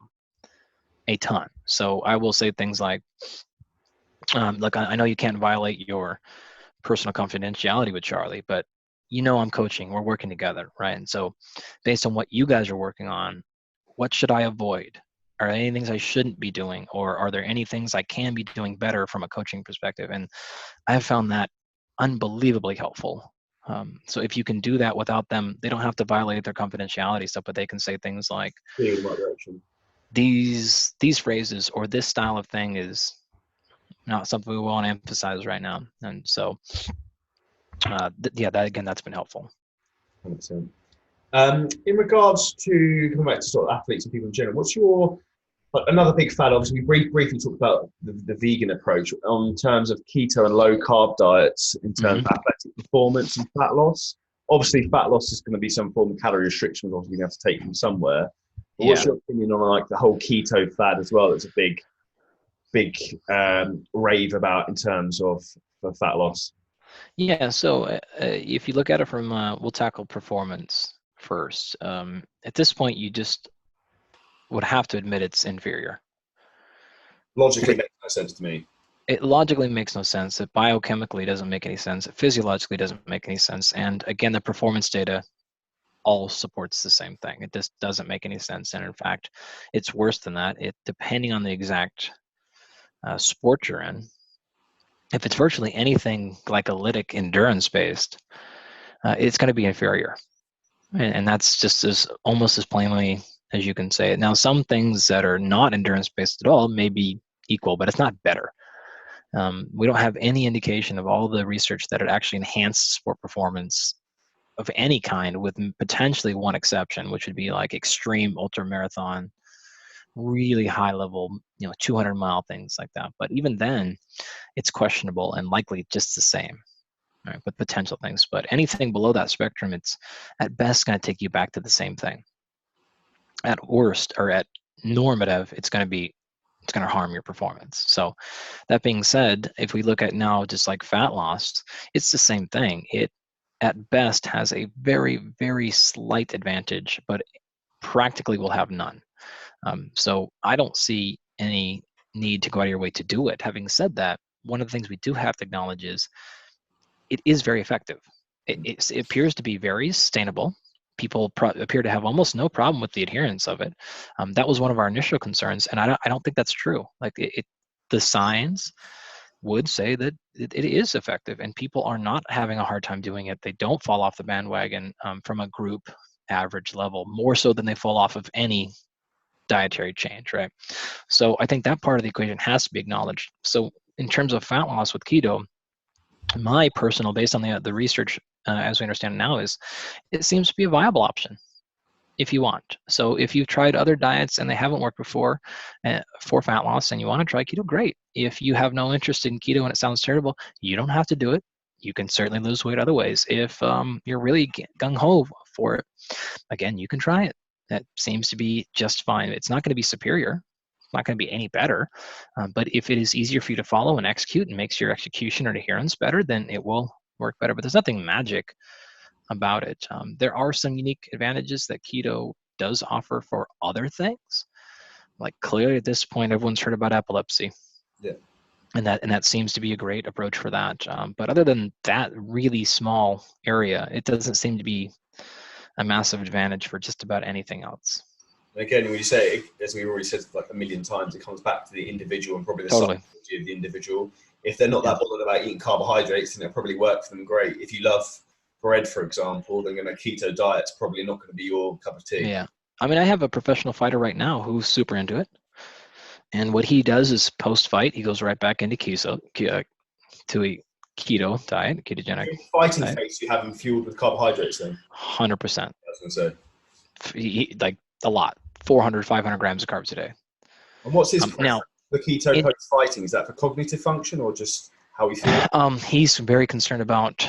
a ton. So I will say things like, look, I know you can't violate your personal confidentiality with Charlie, but I'm coaching, we're working together, right? And so based on what you guys are working on, what should I avoid? Are there any things I shouldn't be doing? Or are there any things I can be doing better from a coaching perspective? And I have found that unbelievably helpful. So if you can do that without them, they don't have to violate their confidentiality stuff, but they can say things like, in the right direction. These phrases or this style of thing is not something we want to emphasize right now. And so, that's been helpful. 100%. In regards to coming back to sort of athletes and people in general, what's another big fad? Obviously, we briefly talked about the vegan approach on terms of keto and low carb diets in terms of athletic performance and fat loss. Obviously, fat loss is going to be some form of calorie restriction. Obviously, you have to take from somewhere. But what's your opinion on, like, the whole keto fad as well? It's a big rave about in terms of fat loss. Yeah. So if you look at it from, we'll tackle performance first. At this point, you just would have to admit it's inferior. Logically makes no sense to me. It logically makes no sense. It biochemically doesn't make any sense. It physiologically doesn't make any sense. And again, the performance data all supports the same thing. It just doesn't make any sense. And in fact, it's worse than that. Depending on the exact sport you're in, if it's virtually anything glycolytic endurance based, it's going to be inferior. And that's just almost as plainly as you can say it. Now, some things that are not endurance based at all may be equal, but it's not better. We don't have any indication of all the research that it actually enhanced sport performance of any kind, with potentially one exception, which would be like extreme ultra marathon, really high level, 200-mile things like that. But even then, it's questionable and likely just the same, right, with potential things. But anything below that spectrum, it's at best going to take you back to the same thing. At worst, or at normative, it's going to harm your performance. So that being said, if we look at now just like fat loss, it's the same thing. It at best has a very, very slight advantage, but practically will have none. So I don't see any need to go out of your way to do it. Having said that, one of the things we do have to acknowledge is it is very effective. It appears to be very sustainable. People appear to have almost no problem with the adherence of it. That was one of our initial concerns, and I don't think that's true. Like the science would say that it is effective, and people are not having a hard time doing it. They don't fall off the bandwagon from a group average level, more so than they fall off of any dietary change, right? So I think that part of the equation has to be acknowledged. So in terms of fat loss with keto, my personal, based on the research as we understand now, is it seems to be a viable option if you want. So if you've tried other diets and they haven't worked before for fat loss and you want to try keto, great. If you have no interest in keto and it sounds terrible, you don't have to do it. You can certainly lose weight other ways. If you're really gung-ho for it, again, you can try it. That seems to be just fine. It's not going to be superior. It's not going to be any better. But if it is easier for you to follow and execute and makes your execution or adherence better, then it will work better. But there's nothing magic about it. There are some unique advantages that keto does offer for other things. Like clearly at this point, everyone's heard about epilepsy. Yeah. And that seems to be a great approach for that. But other than that really small area, it doesn't seem to be a massive advantage for just about anything else. And again, when you say, as we've already said like a million times, it comes back to the individual and probably the psychology of the individual. If they're not that bothered about eating carbohydrates, then it'll probably work for them great. If you love bread, for example, then a keto diet's probably not going to be your cup of tea. Yeah. I mean, I have a professional fighter right now who's super into it. And what he does is post-fight, he goes right back into keto diet, ketogenic. Fighting face, you have them fueled with carbohydrates then? 100%. I was going to say. Like a lot, 400, 500 grams of carbs a day. And what's his now, the keto post-fighting? Is that for cognitive function or just how he feels? He's very concerned about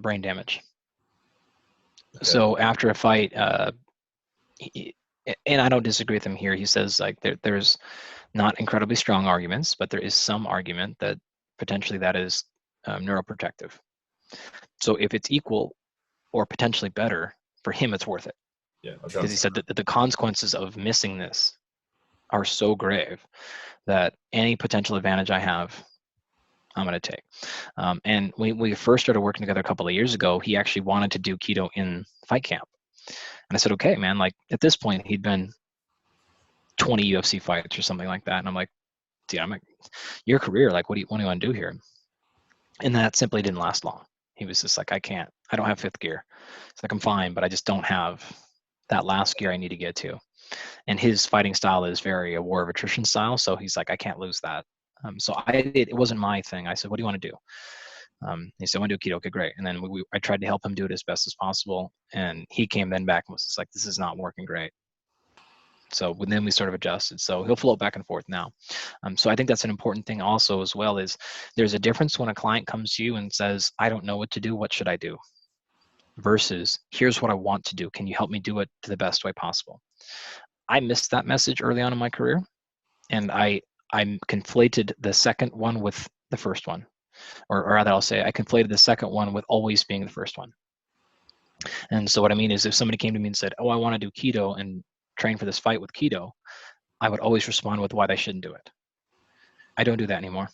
brain damage. Okay. So after a fight, and I don't disagree with him here, he says like there's not incredibly strong arguments, but there is some argument that potentially that is neuroprotective. So if it's equal or potentially better, for him it's worth it. Yeah, because he said that the consequences of missing this are so grave that any potential advantage I have, I'm going to take. And we first started working together a couple of years ago. He actually wanted to do keto in fight camp. And I said, okay, man, like at this point he'd been 20 UFC fights or something like that. And I'm like, dude, I'm like, your career, like, what do you want to do here? And that simply didn't last long. He was just like, I don't have fifth gear. It's like, I'm fine, but I just don't have that last gear I need to get to. And his fighting style is very a war of attrition style. So he's like, I can't lose that. So it wasn't my thing. I said, what do you want to do? He said, I want to do keto. Okay, great. And then I tried to help him do it as best as possible. And he came then back and was just like, this is not working great. So then we sort of adjusted. So he'll float back and forth now. So I think that's an important thing also as well is there's a difference when a client comes to you and says, I don't know what to do. What should I do? Versus here's what I want to do. Can you help me do it to the best way possible? I missed that message early on in my career. And I conflated the second one with the first one. Or rather, I'll say I conflated the second one with always being the first one. And so what I mean is if somebody came to me and said, oh, I want to do keto and train for this fight with keto, I would always respond with why they shouldn't do it. I don't do that anymore.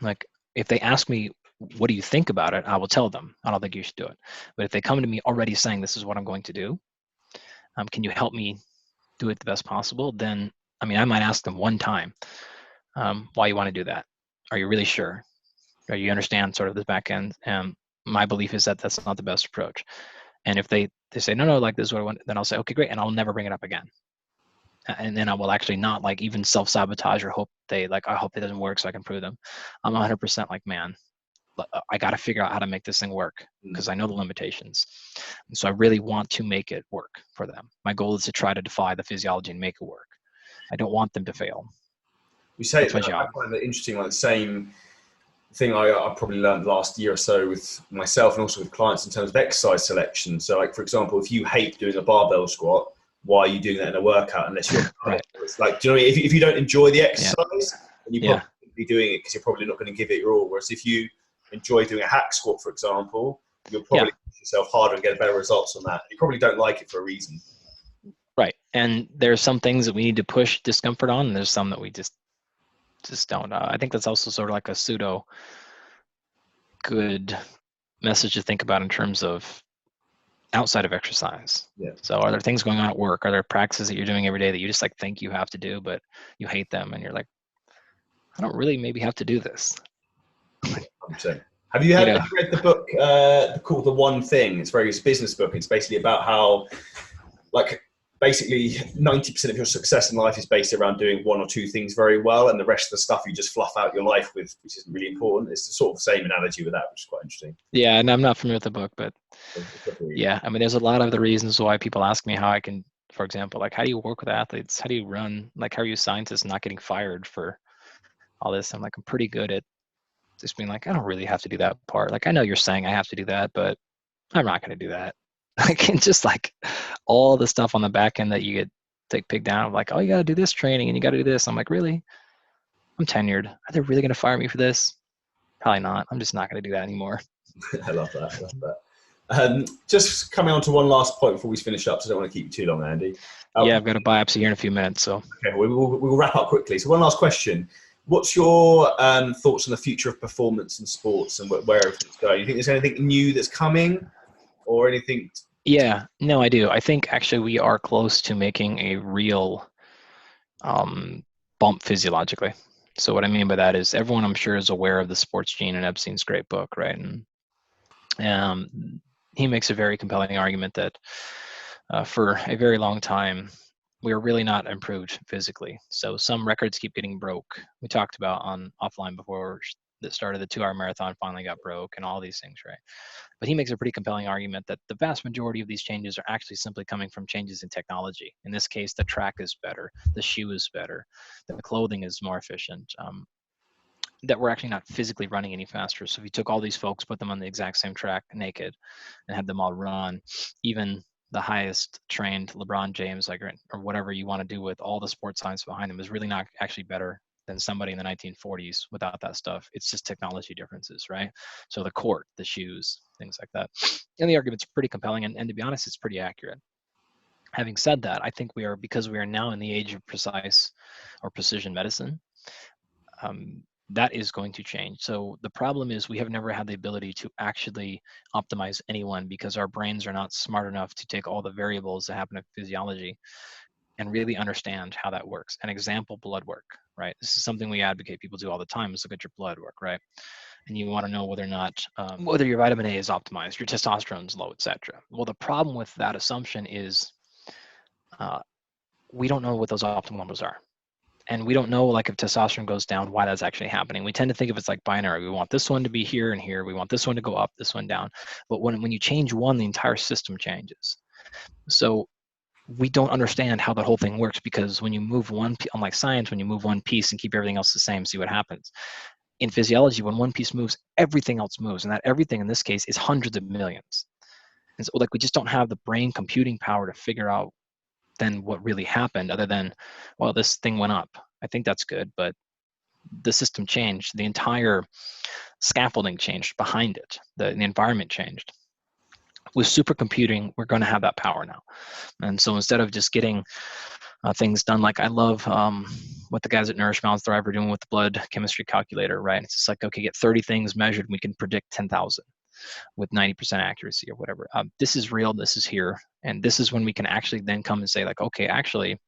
Like if they ask me, what do you think about it? I will tell them, I don't think you should do it. But if they come to me already saying, this is what I'm going to do, can you help me do it the best possible? Then, I mean, I might ask them one time, why you want to do that? Are you really sure? Or you understand sort of the back end? My belief is that that's not the best approach. And if they say, no, like this is what I want, then I'll say, okay, great. And I'll never bring it up again. And then I will actually not like even self-sabotage or hope I hope it doesn't work so I can prove them. I'm 100% like, man, I got to figure out how to make this thing work because I know the limitations. And so I really want to make it work for them. My goal is to try to defy the physiology and make it work. I don't want them to fail. You say that, I find that interesting, like the same thing I probably learned last year or so with myself and also with clients in terms of exercise selection. So like, for example, if you hate doing a barbell squat, why are you doing that in a workout unless you're right. It's like, do you know what I mean? If you don't enjoy the Yeah. exercise, then you probably shouldn't be doing it because you're probably not going to give it your all. Whereas if you enjoy doing a hack squat, for example, you'll probably push yourself harder and get better results on that. You probably don't like it for a reason. Right. And there's some things that we need to push discomfort on, and there's some that we just don't. I think that's also sort of like a pseudo good message to think about in terms of outside of exercise. Yeah. So are there things going on at work? Are there practices that you're doing every day that you just like think you have to do, but you hate them and you're like, I don't really maybe have to do this. 100%. Have you read the book called The One Thing? It's a business book. It's basically about how, like, basically 90% of your success in life is based around doing one or two things very well, and the rest of the stuff you just fluff out your life with, which isn't really important. It's the sort of same analogy with that, which is quite interesting. Yeah, and I'm not familiar with the book, but yeah, I mean, there's a lot of the reasons why people ask me how I can, for example, like, how do you work with athletes? How do you run? Like, how are you scientists not getting fired for all this? I'm like, I'm pretty good at just being like, I don't really have to do that part. Like, I know you're saying I have to do that, but I'm not going to do that. I can just like all the stuff on the back end that you get take picked down, like, oh, you got to do this training and you got to do this. I'm like, really? I'm tenured. Are they really going to fire me for this? Probably not. I'm just not going to do that anymore. I love that. Just coming on to one last point before we finish up, so I don't want to keep you too long, Andy. Yeah, I've got a biopsy here in a few minutes. So okay, we'll wrap up quickly. So one last question. What's your thoughts on the future of performance in sports and where everything's going? You think there's anything new that's coming or anything? Yeah, no, I do. I think actually we are close to making a real bump physiologically. So what I mean by that is everyone I'm sure is aware of the sports gene in Epstein's great book, right? And he makes a very compelling argument that for a very long time, we're really not improved physically. So some records keep getting broke. We talked about on offline before that started the 2-hour marathon finally got broke and all these things, right? But he makes a pretty compelling argument that the vast majority of these changes are actually simply coming from changes in technology. In this case, the track is better, the shoe is better, the clothing is more efficient, that we're actually not physically running any faster. So if you took all these folks, put them on the exact same track naked and had them all run, even the highest trained LeBron James, like, or whatever you want to do with all the sports science behind him, is really not actually better than somebody in the 1940s without that stuff. It's just technology differences, right? So the court, the shoes, things like that. And the argument's pretty compelling, and to be honest, it's pretty accurate. Having said that, I think because we are now in the age of precise or precision medicine, that is going to change. So the problem is we have never had the ability to actually optimize anyone because our brains are not smart enough to take all the variables that happen in physiology and really understand how that works. An example, blood work, right? This is something we advocate people do all the time, is look at your blood work, right? And you want to know whether or not, whether your vitamin A is optimized, your testosterone's low, etc. Well, the problem with that assumption is we don't know what those optimal numbers are. And we don't know, like, if testosterone goes down, why that's actually happening. We tend to think of it's like binary. We want this one to be here and here. We want this one to go up, this one down. But when you change one, the entire system changes. So we don't understand how the whole thing works, because when you move one, unlike science, when you move one piece and keep everything else the same, see what happens. In physiology, when one piece moves, everything else moves. And that everything in this case is hundreds of millions. And so, like, we just don't have the brain computing power to figure out then what really happened, other than, well, this thing went up. I think that's good, but the system changed. The entire scaffolding changed behind it. The environment changed. With supercomputing, we're going to have that power now. And so instead of just getting things done, like I love what the guys at Nourish Balance Thrive are doing with the blood chemistry calculator, right? It's just like, okay, get 30 things measured, and we can predict 10,000 with 90% accuracy or whatever. This is real, this is here. And this is when we can actually then come and say, like, okay, actually,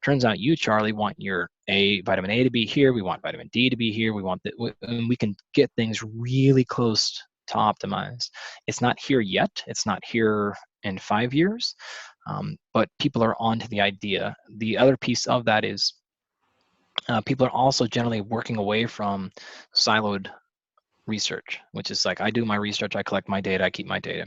turns out you, Charlie, want your vitamin A to be here. We want vitamin D to be here. We want that. And we can get things really close to optimize. It's not here yet. It's not here in 5 years. But people are onto the idea. The other piece of that is people are also generally working away from siloed research, which is like, I do my research, I collect my data, I keep my data.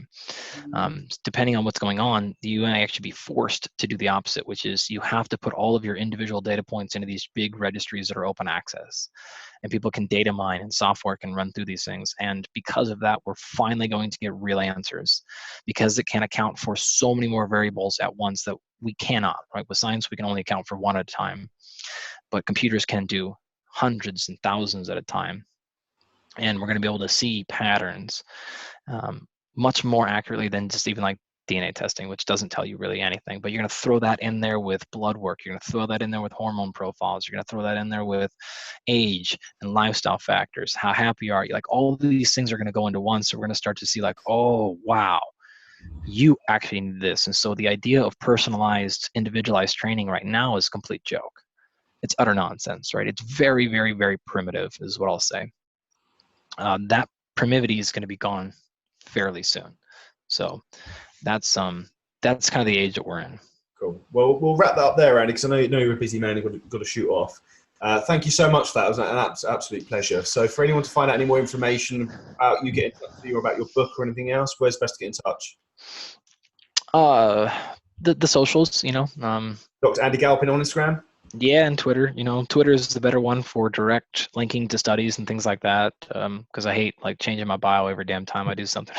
Depending on what's going on, you may actually be forced to do the opposite, which is you have to put all of your individual data points into these big registries that are open access. And people can data mine, and software can run through these things. And because of that, we're finally going to get real answers, because it can account for so many more variables at once that we cannot, right? With science, we can only account for one at a time, but computers can do hundreds and thousands at a time. And we're going to be able to see patterns much more accurately than just even like DNA testing, which doesn't tell you really anything. But you're going to throw that in there with blood work. You're going to throw that in there with hormone profiles. You're going to throw that in there with age and lifestyle factors. How happy are you? Like, all of these things are going to go into one. So we're going to start to see like, oh, wow, you actually need this. And so the idea of personalized, individualized training right now is a complete joke. It's utter nonsense, right? It's very, very, very primitive is what I'll say. That primivity is going to be gone fairly soon. So that's kind of the age that we're in. Cool. Well, we'll wrap that up there, Andy, because I know you're a busy man and got to shoot off. Thank you so much for that. It was an absolute pleasure. So for anyone to find out any more information about you, get in touch with you, or about your book or anything else, where's best to get in touch? The socials, Dr. Andy Galpin on Instagram? Yeah, and Twitter. Twitter is the better one for direct linking to studies and things like that. Because I hate like changing my bio every damn time I do something.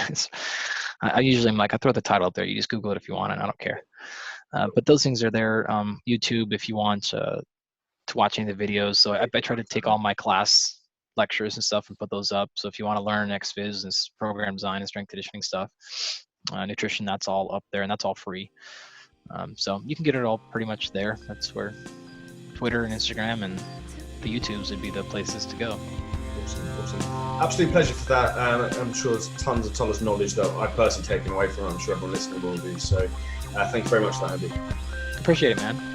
I usually am like, I throw the title up there. You just Google it if you want, and I don't care. But those things are there. YouTube, if you want to watch any of the videos. So I try to take all my class lectures and stuff and put those up. So if you want to learn XPhys and program design and strength conditioning stuff, nutrition, that's all up there, and that's all free. So you can get it all pretty much there. That's where Twitter and Instagram and the YouTubes would be the places to go. Awesome. Absolute pleasure for that. I'm sure there's tons of knowledge that I've personally taken away from it. I'm sure everyone listening will do. So thank you very much for that, Andy. Appreciate it, man.